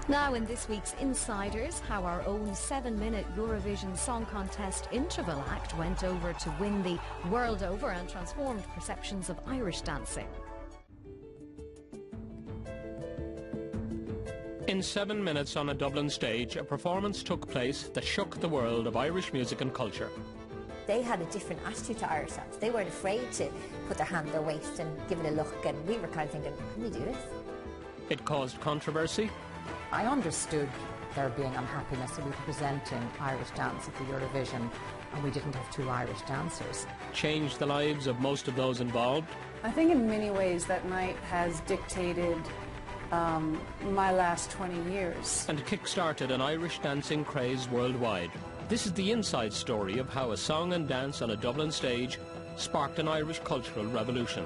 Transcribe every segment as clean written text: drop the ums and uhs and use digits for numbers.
Now in this week's Insiders, how our own 7-minute Eurovision Song Contest interval act went over to win the world over and transformed perceptions of Irish dancing. In 7 minutes on a Dublin stage, a performance took place that shook the world of Irish music and culture. They had a different attitude to Irish dance. They weren't afraid to put their hand on their waist and give it a look, and we were kind of thinking, can we do this? It caused controversy. I understood there being unhappiness with presenting Irish dance at the Eurovision, and we didn't have 2 Irish dancers. Changed the lives of most of those involved. I think in many ways that night has dictated my last 20 years. And kick-started an Irish dancing craze worldwide. This is the inside story of how a song and dance on a Dublin stage sparked an Irish cultural revolution.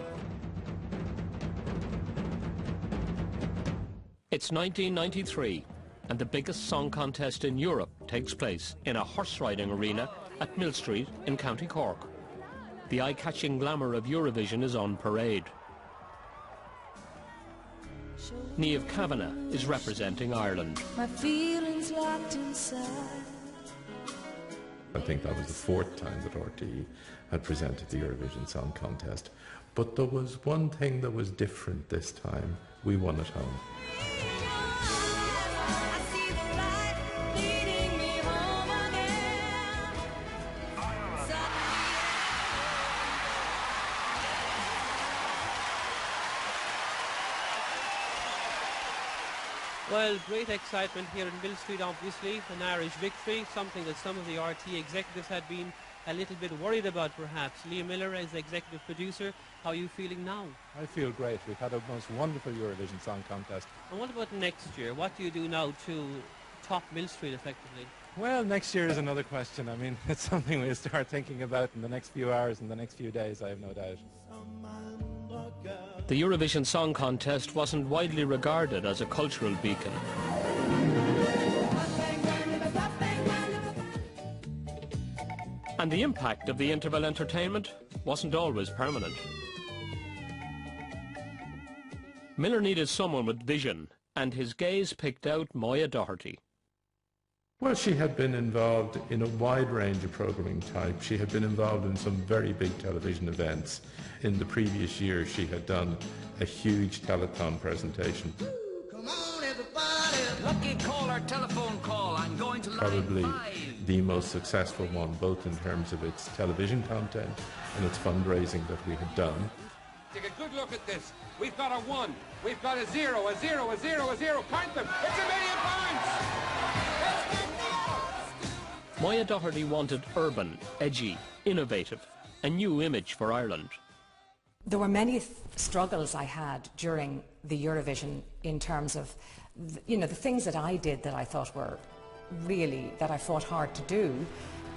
It's 1993, and the biggest song contest in Europe takes place in a horse-riding arena at Mill Street in County Cork. The eye-catching glamour of Eurovision is on parade. Niamh Kavanagh is representing Ireland. My feelings locked inside. I think that was the 4th time that RTE had presented the Eurovision Song Contest. But there was one thing that was different this time. We won at home. Well, great excitement here in Mill Street, obviously, an Irish victory, something that some of the RTE executives had been a little bit worried about perhaps. Liam Miller, as the executive producer, how are you feeling now? I feel great. We've had a most wonderful Eurovision Song Contest. And what about next year? What do you do now to top Mill Street effectively? Well, next year is another question. I mean, it's something we'll start thinking about in the next few hours and the next few days, I have no doubt. The Eurovision Song Contest wasn't widely regarded as a cultural beacon. And the impact of the interval entertainment wasn't always permanent. Miller needed someone with vision, and his gaze picked out Moya Doherty. Well, she had been involved in a wide range of programming types. She had been involved in some very big television events. In the previous year, she had done a huge telethon presentation. Come on, everybody. Lucky caller, telephone call. I'm going to Probably the most successful one, both in terms of its television content and its fundraising that we had done. Take a good look at this. We've got a 1, we've got a 0, a 0, a 0, a 0. Count them. It's £1 million. Moya Doherty wanted urban, edgy, innovative, a new image for Ireland. There were many struggles I had during the Eurovision in terms of, the things that I did that I thought were really, that I fought hard to do.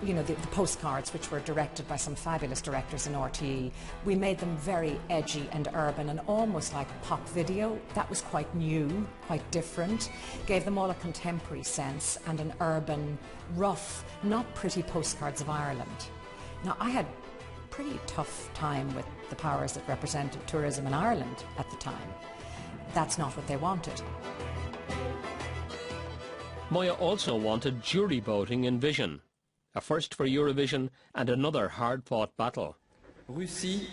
The postcards, which were directed by some fabulous directors in RTE, we made them very edgy and urban and almost like a pop video. That was quite new, quite different. Gave them all a contemporary sense and an urban, rough, not pretty postcards of Ireland. Now, I had a pretty tough time with the powers that represented tourism in Ireland at the time. That's not what they wanted. Moya also wanted jury voting in Vision, a first for Eurovision and another hard-fought battle. Russie,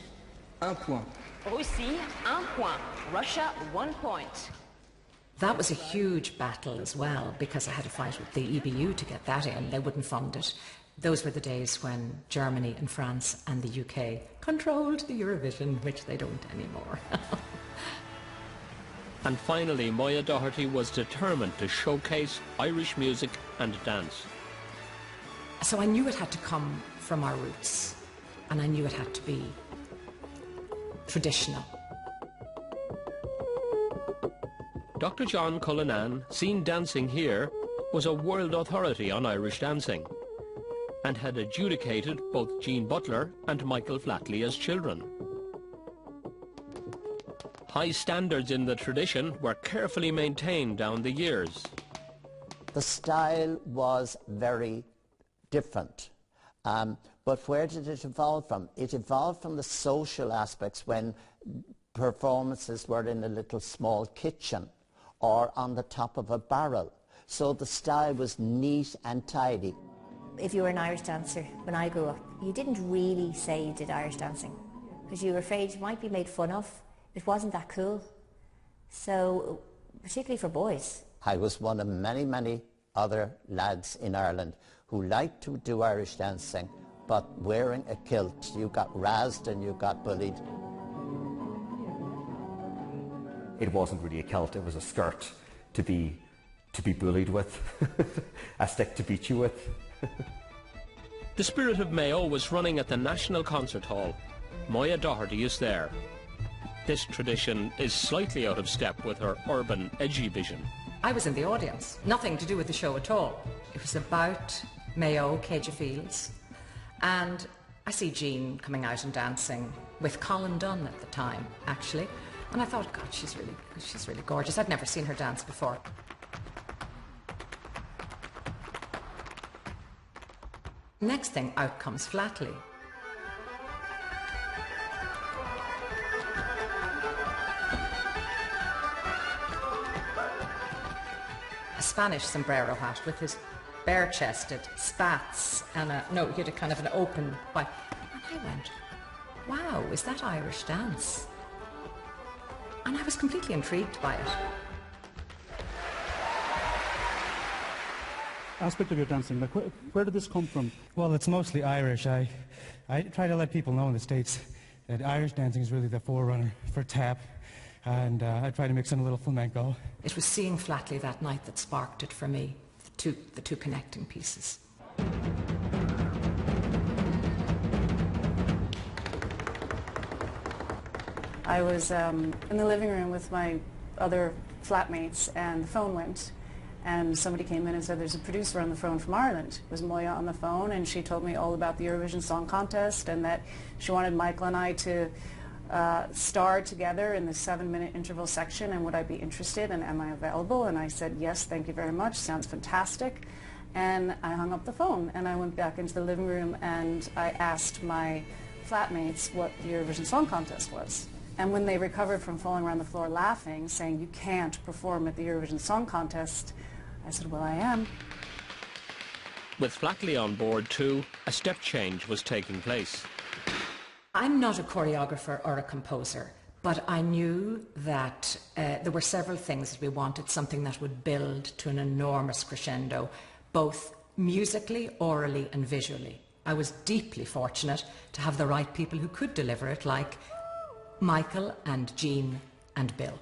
1 point. Russie, 1 point. Russia, 1 point. That was a huge battle as well, because I had to fight with the EBU to get that in. They wouldn't fund it. Those were the days when Germany and France and the UK controlled the Eurovision, which they don't anymore. And finally, Moya Doherty was determined to showcase Irish music and dance. So I knew it had to come from our roots, and I knew it had to be traditional. Dr. John Cullinan, seen dancing here, was a world authority on Irish dancing and had adjudicated both Jean Butler and Michael Flatley as children. High standards in the tradition were carefully maintained down the years. The style was very different. But where did it evolve from? It evolved from the social aspects when performances were in a little small kitchen or on the top of a barrel. So the style was neat and tidy. If you were an Irish dancer when I grew up, you didn't really say you did Irish dancing because you were afraid you might be made fun of. It wasn't that cool. So, particularly for boys. I was one of many, many other lads in Ireland who liked to do Irish dancing, but wearing a kilt, you got razzed and you got bullied. It wasn't really a kilt, it was a skirt to be bullied with, a stick to beat you with. The Spirit of Mayo was running at the National Concert Hall. Moya Doherty is there. This tradition is slightly out of step with her urban, edgy vision. I was in the audience, nothing to do with the show at all. It was about Mayo, Cage of Fields, and I see Jean coming out and dancing with Colin Dunn at the time, actually, and I thought, God, she's really gorgeous. I'd never seen her dance before. Next thing, out comes Flatley. A Spanish sombrero hat with his bare-chested spats and he had a kind of an open white. And I went, wow, is that Irish dance? And I was completely intrigued by it. Aspect of your dancing, like where did this come from? Well, it's mostly Irish. I try to let people know in the States that Irish dancing is really the forerunner for tap, and I try to mix in a little flamenco. It was seeing Flatley that night that sparked it for me, the two connecting pieces. I was in the living room with my other flatmates and the phone went. And somebody came in and said, there's a producer on the phone from Ireland. It was Moya on the phone, and she told me all about the Eurovision Song Contest and that she wanted Michael and I to star together in the 7-minute interval section, and would I be interested and am I available? And I said, yes, thank you very much, sounds fantastic. And I hung up the phone and I went back into the living room and I asked my flatmates what the Eurovision Song Contest was. And when they recovered from falling around the floor laughing, saying, you can't perform at the Eurovision Song Contest, I said, well, I am. With Flatley on board too, a step change was taking place. I'm not a choreographer or a composer, but I knew that there were several things that we wanted, something that would build to an enormous crescendo, both musically, orally and visually. I was deeply fortunate to have the right people who could deliver it, like Michael and Jean and Bill.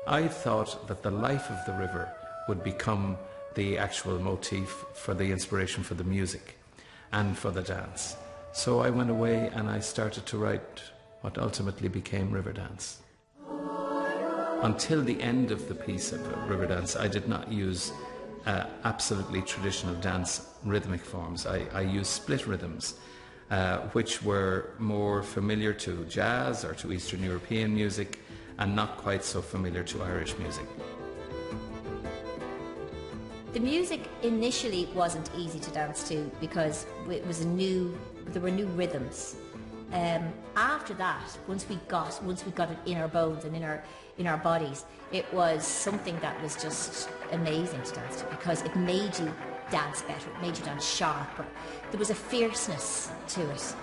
I thought that the life of the river would become the actual motif for the inspiration for the music and for the dance. So I went away and I started to write what ultimately became Riverdance. Until the end of the piece of Riverdance, I did not use absolutely traditional dance rhythmic forms. I used split rhythms, which were more familiar to jazz or to Eastern European music, and not quite so familiar to Irish music. The music initially wasn't easy to dance to because it was there were new rhythms. After that, once we got it in our bones and in our bodies, it was something that was just amazing to dance to because it made you dance better, it made you dance sharper. There was a fierceness to it.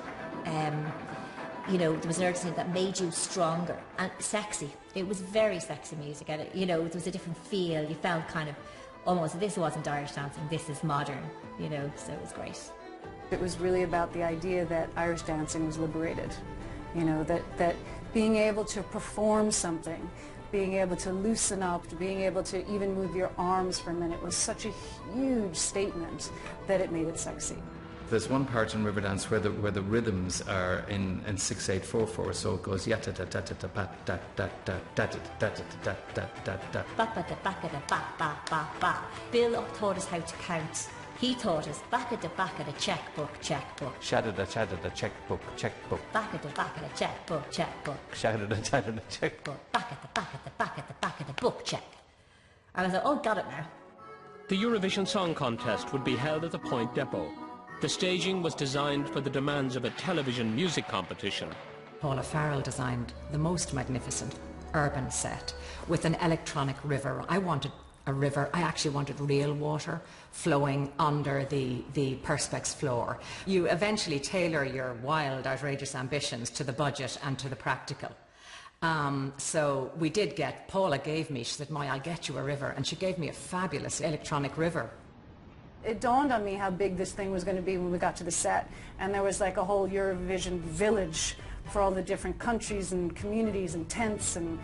There was an urgency that made you stronger and sexy. It was very sexy music, and there was a different feel. You felt kind of almost, this wasn't Irish dancing, this is modern, so it was great. It was really about the idea that Irish dancing was liberated, that being able to perform something, being able to loosen up, being able to even move your arms for a minute was such a huge statement that it made it sexy. There's one part in Riverdance where the rhythms are in 6/8/4/4, so it goes yata ta ta ta ta ba da da da da da da da da da. Ba ba da ba da ba ba ba ba. Bill taught us how to count. He taught us back of the checkbook. Shatter the checkbook. Back of the checkbook. Shatter the checkbook. Back of the book check. I was like, oh, got it now. The Eurovision Song Contest would be held at the Point Depot. The staging was designed for the demands of a television music competition. Paula Farrell designed the most magnificent urban set with an electronic river. I wanted a river. I actually wanted real water flowing under the Perspex floor. You eventually tailor your wild, outrageous ambitions to the budget and to the practical. So we did get, Paula gave me, she said, "Moy, I'll get you a river," and she gave me a fabulous electronic river. It dawned on me how big this thing was going to be when we got to the set, and there was like a whole Eurovision village for all the different countries and communities and tents and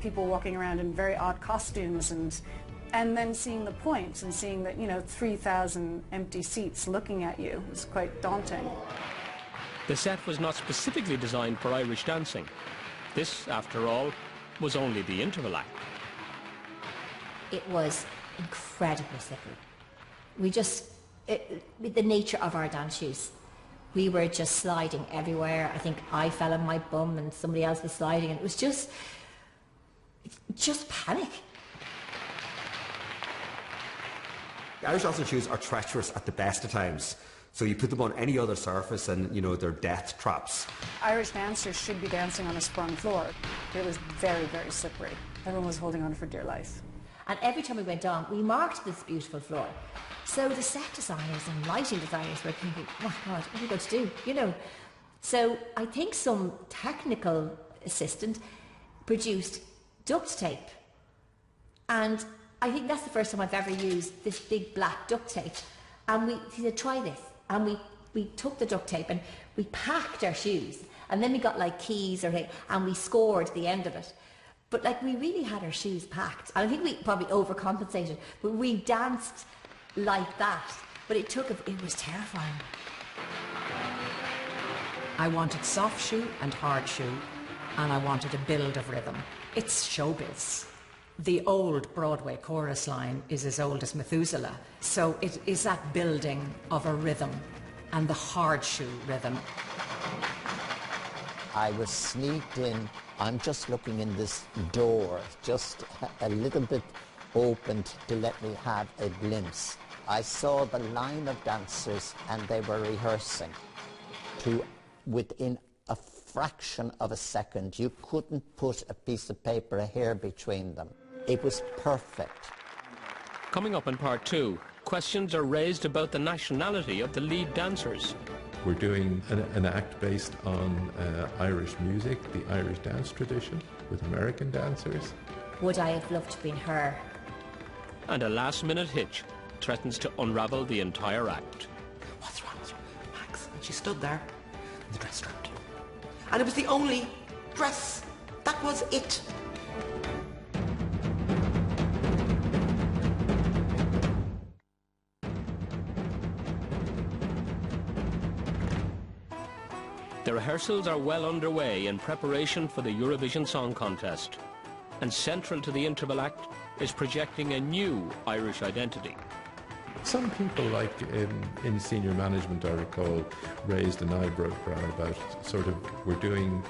people walking around in very odd costumes, and then seeing the points and seeing that, you know, 3,000 empty seats looking at you was quite daunting. The set was not specifically designed for Irish dancing. This, after all, was only the interval act. It was incredibly slippery. We just, with the nature of our dance shoes, we were just sliding everywhere. I think I fell on my bum and somebody else was sliding, and it was just panic. Irish dancing shoes are treacherous at the best of times. So you put them on any other surface and, you know, they're death traps. Irish dancers should be dancing on a sprung floor. It was very, very slippery. Everyone was holding on for dear life. And every time we went on, we marked this beautiful floor. So the set designers and lighting designers were thinking, oh my God, what are we going to do? You know. So I think some technical assistant produced duct tape. And I think that's the first time I've ever used this big black duct tape. And he said, try this. And we took the duct tape and we packed our shoes. And then we got like keys and we scored the end of it. But like we really had our shoes packed. And I think we probably overcompensated. But we danced like that. But it was terrifying. I wanted soft shoe and hard shoe, and I wanted a build of rhythm. It's showbiz. The old Broadway chorus line is as old as Methuselah, so it is that building of a rhythm and the hard shoe rhythm. I was sneaked in. I'm just looking in this door, just a little bit opened to let me have a glimpse. I saw the line of dancers and they were rehearsing to within a fraction of a second. You couldn't put a piece of paper, a hair between them. It was perfect. Coming up in part 2, questions are raised about the nationality of the lead dancers. We're doing an act based on Irish music, the Irish dance tradition, with American dancers. Would I have loved to have been her? And a last-minute hitch threatens to unravel the entire act. What's wrong with her, Max? And she stood there, the dress stripped. And it was the only dress. That was it. The rehearsals are well underway in preparation for the Eurovision Song Contest. And central to the interval act is projecting a new Irish identity. Some people, like in senior management, I recall, raised an eyebrow about sort of, we're doing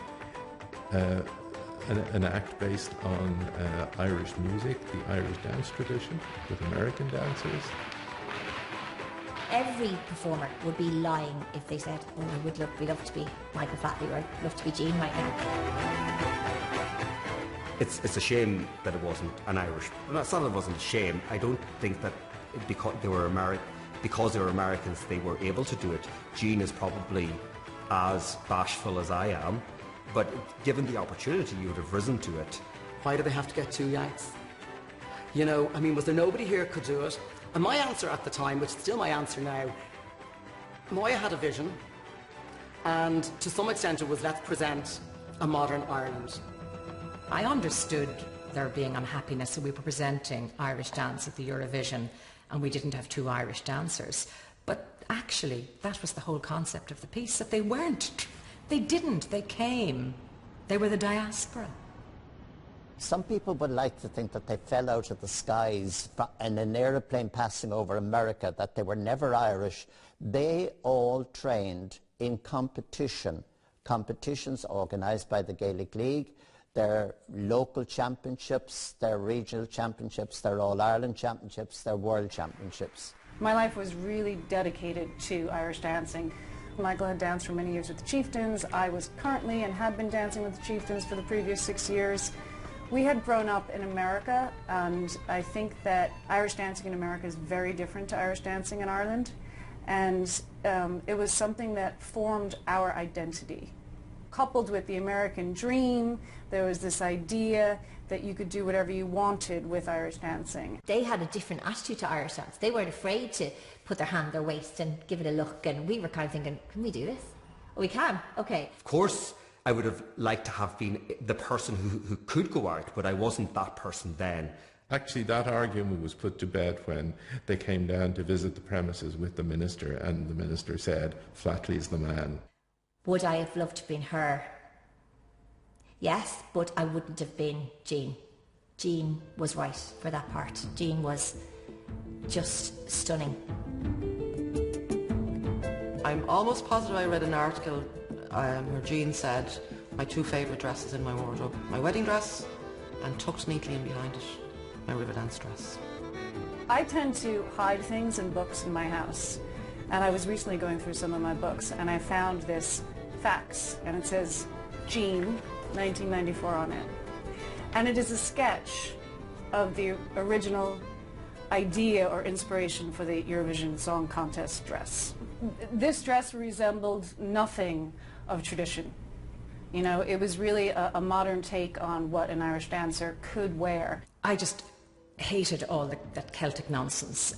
an act based on Irish music, the Irish dance tradition, with American dancers. Every performer would be lying if they said, oh, we'd love to be Michael Flatley, or I'd love to be Jean right now. It's a shame that it wasn't an Irish. It's not that it wasn't a shame. I don't think that because they were Americans, they were able to do it. Jean is probably as bashful as I am, but given the opportunity, you would have risen to it. Why do they have to get two Yanks? You know, I mean, was there nobody here who could do it? And my answer at the time, which is still my answer now, Moya had a vision, and to some extent it was, let's present a modern Ireland. I understood there being unhappiness, so we were presenting Irish dance at the Eurovision, and we didn't have two Irish dancers. But actually, that was the whole concept of the piece, that they weren't. They didn't. They came. They were the diaspora. Some people would like to think that they fell out of the skies in an aeroplane passing over America, that they were never Irish. They all trained in competitions organised by the Gaelic League, their local championships, their regional championships, their All-Ireland championships, their world championships. My life was really dedicated to Irish dancing. Michael had danced for many years with the Chieftains. I was currently and had been dancing with the Chieftains for the previous 6 years. We had grown up in America, and I think that Irish dancing in America is very different to Irish dancing in Ireland. And it was something that formed our identity. Coupled with the American dream, there was this idea that you could do whatever you wanted with Irish dancing. They had a different attitude to Irish dance. They weren't afraid to put their hand on their waist and give it a look, and we were kind of thinking, can we do this? Oh, we can, okay. Of course, I would have liked to have been the person who could go out, but I wasn't that person then. Actually, that argument was put to bed when they came down to visit the premises with the minister, and the minister said, Flatley's the man. Would I have loved to have been her? Yes, but I wouldn't have been Jean. Jean was right for that part. Jean was just stunning. I'm almost positive I read an article where Jean said, my two favourite dresses in my wardrobe, my wedding dress and tucked neatly in behind it, my Riverdance dress. I tend to hide things in books in my house, and I was recently going through some of my books and I found this fax, and it says Jean 1994 on it, and it is a sketch of the original idea or inspiration for the Eurovision Song Contest dress. This dress resembled nothing of tradition. You know, it was really a modern take on what an Irish dancer could wear. I just hated all that Celtic nonsense,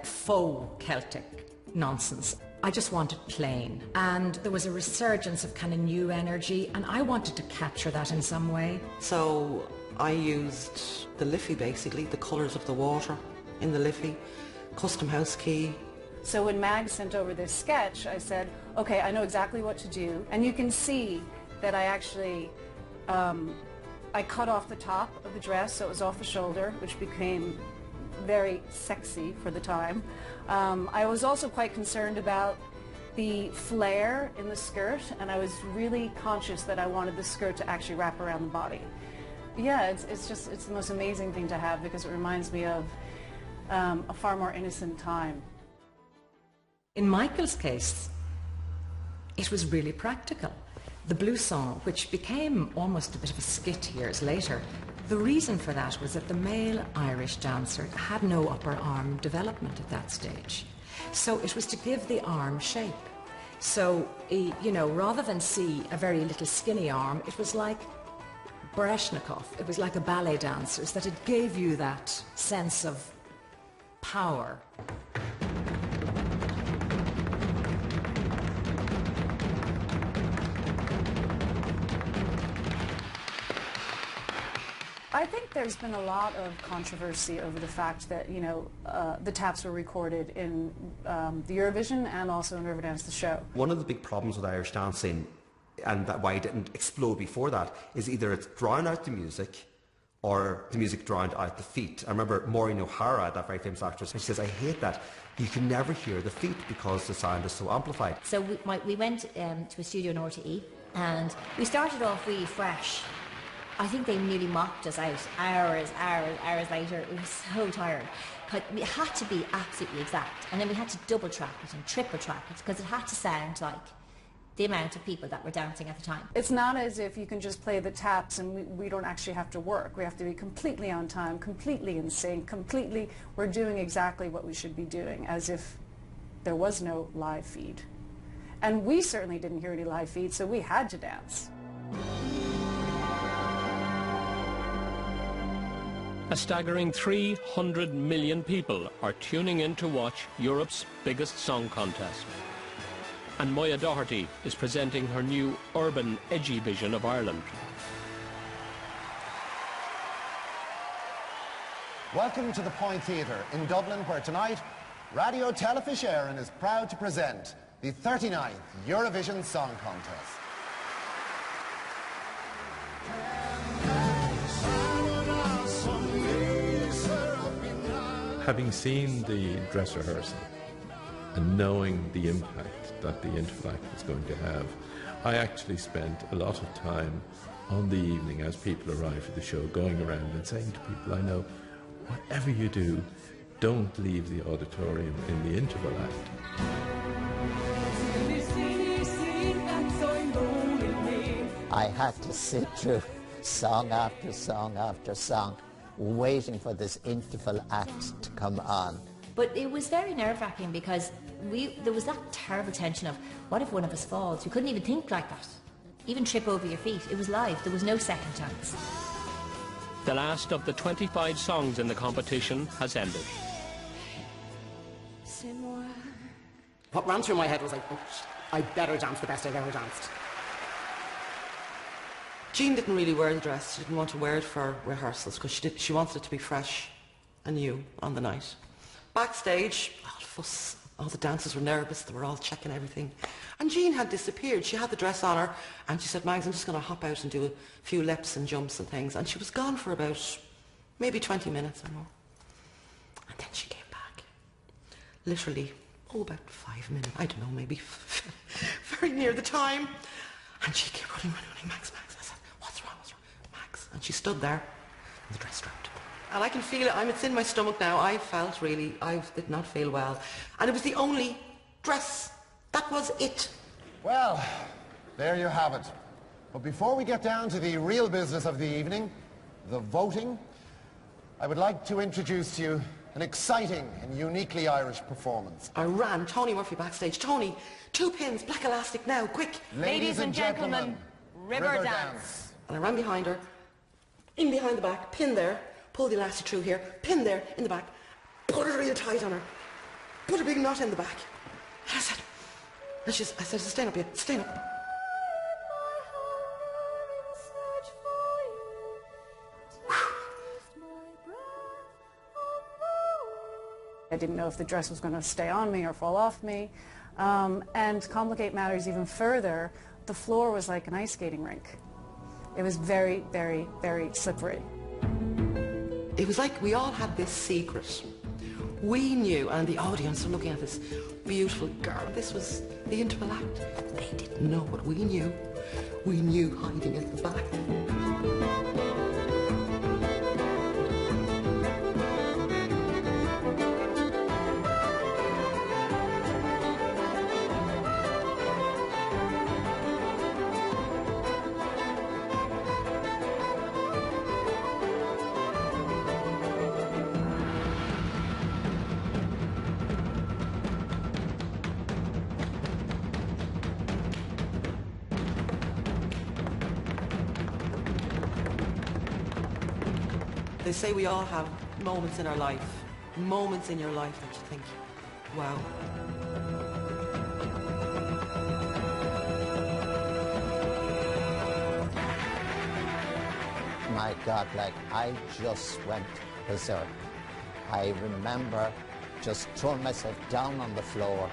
faux Celtic nonsense. I just wanted plain, and there was a resurgence of kind of new energy, and I wanted to capture that in some way. So I used the Liffey, basically, the colours of the water in the Liffey, custom house key. So when Mag sent over this sketch, I said, okay, I know exactly what to do, and you can see that I actually, I cut off the top of the dress, so it was off the shoulder, which became very sexy for the time. I was also quite concerned about the flare in the skirt, and I was really conscious that I wanted the skirt to actually wrap around the body. Yeah, it's the most amazing thing to have, because it reminds me of a far more innocent time. In Michael's case, it was really practical. The blouson, which became almost a bit of a skit years later, the reason for that was that the male Irish dancer had no upper arm development at that stage. So it was to give the arm shape. So, you know, rather than see a very little skinny arm, it was like Baryshnikov. It was like a ballet dancer's, that it gave you that sense of power. I think there's been a lot of controversy over the fact that, you know, the taps were recorded in the Eurovision and also in Riverdance the show. One of the big problems with Irish dancing, and why it didn't explode before that, is either it's drowned out the music or the music drowned out the feet. I remember Maureen O'Hara, that very famous actress, and she says, I hate that. You can never hear the feet because the sound is so amplified. So we went to a studio in RTE, and we started off really fresh. I think they nearly mocked us out hours later. We were so tired. But it had to be absolutely exact. And then we had to double track it and triple track it, because it had to sound like the amount of people that were dancing at the time. It's not as if you can just play the taps and we don't actually have to work. We have to be completely on time, completely in sync, we're doing exactly what we should be doing, as if there was no live feed. And we certainly didn't hear any live feed, so we had to dance. A staggering 300 million people are tuning in to watch Europe's biggest song contest. And Moya Doherty is presenting her new urban, edgy vision of Ireland. Welcome to the Point Theatre in Dublin, where tonight Radio Telefís Éireann is proud to present the 39th Eurovision Song Contest. Having seen the dress rehearsal and knowing the impact that the Interval Act was going to have, I actually spent a lot of time on the evening as people arrived for the show going around and saying to people I know, whatever you do, don't leave the auditorium in the Interval Act. I had to sit through song after song after song, waiting for this interval act to come on. But it was very nerve-wracking because there was that terrible tension of, what if one of us falls? You couldn't even think like that. Even trip over your feet. It was live. There was no second chance. The last of the 25 songs in the competition has ended. What ran through my head was like, oh, I better dance the best I've ever danced. Jean didn't really wear the dress. She didn't want to wear it for rehearsals because she wanted it to be fresh and new on the night. Backstage, all the fuss, all the dancers were nervous, they were all checking everything. And Jean had disappeared. She had the dress on her and she said, Mags, I'm just going to hop out and do a few leaps and jumps and things. And she was gone for about maybe 20 minutes or more. And then she came back. Literally, about 5 minutes, I don't know, maybe very near the time. And she came running, Mags. I said, what's wrong, Mags? And she stood there and the dress dropped. And I can feel it, it's in my stomach now. I did not feel well. And it was the only dress. That was it. Well, there you have it. But before we get down to the real business of the evening, the voting, I would like to introduce to you an exciting and uniquely Irish performance. I ran Tony Murphy backstage. Tony, 2 pins, black elastic now, quick. Ladies and gentlemen, River Dance. And I ran behind her, in behind the back, pin there, pull the elastic through here, pin there, in the back, put it real tight on her, put a big knot in the back. And I said, stand up here, stand up. I didn't know if the dress was going to stay on me or fall off me. And to complicate matters even further, the floor was like an ice skating rink. It was very, very, very slippery. It was like we all had this secret. We knew, and the audience were looking at this beautiful girl. This was the interval act. They didn't know what we knew. We knew hiding at the back. They say we all have moments in our life, moments in your life that you think, wow. My God, like, I just went berserk. I remember just throwing myself down on the floor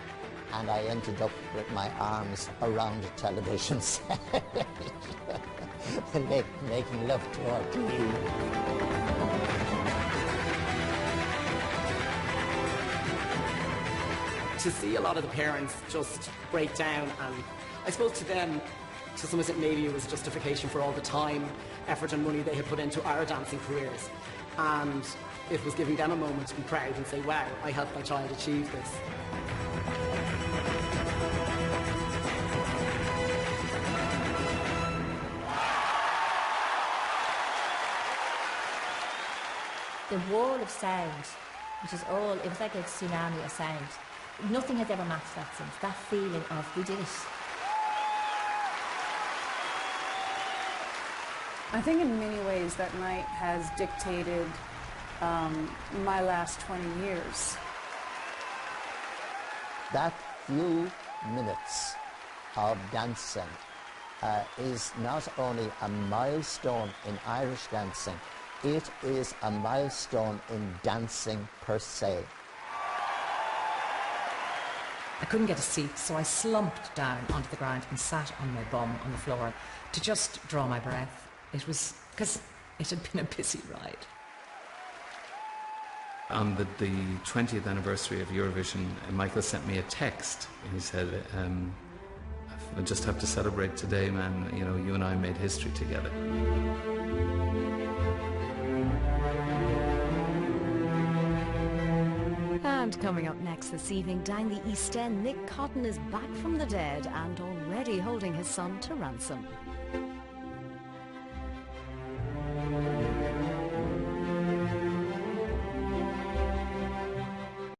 and I ended up with my arms around the television set, making love to our TV. To see a lot of the parents just break down, and I suppose to them, to some extent, maybe it was a justification for all the time, effort and money they had put into our dancing careers, and it was giving them a moment to be proud and say, wow, I helped my child achieve this. The wall of sound, which is all, it was like a tsunami of sound. Nothing has ever matched that since. That feeling of, we did it. I think in many ways that night has dictated my last 20 years. That few minutes of dancing is not only a milestone in Irish dancing, it is a milestone in dancing per se. I couldn't get a seat, so I slumped down onto the ground and sat on my bum on the floor to just draw my breath. It was because it had been a busy ride. On the 20th anniversary of Eurovision, Michael sent me a text. He said, I just have to celebrate today, man. You know, you and I made history together. And coming up next this evening, down the East End, Nick Cotton is back from the dead and already holding his son to ransom.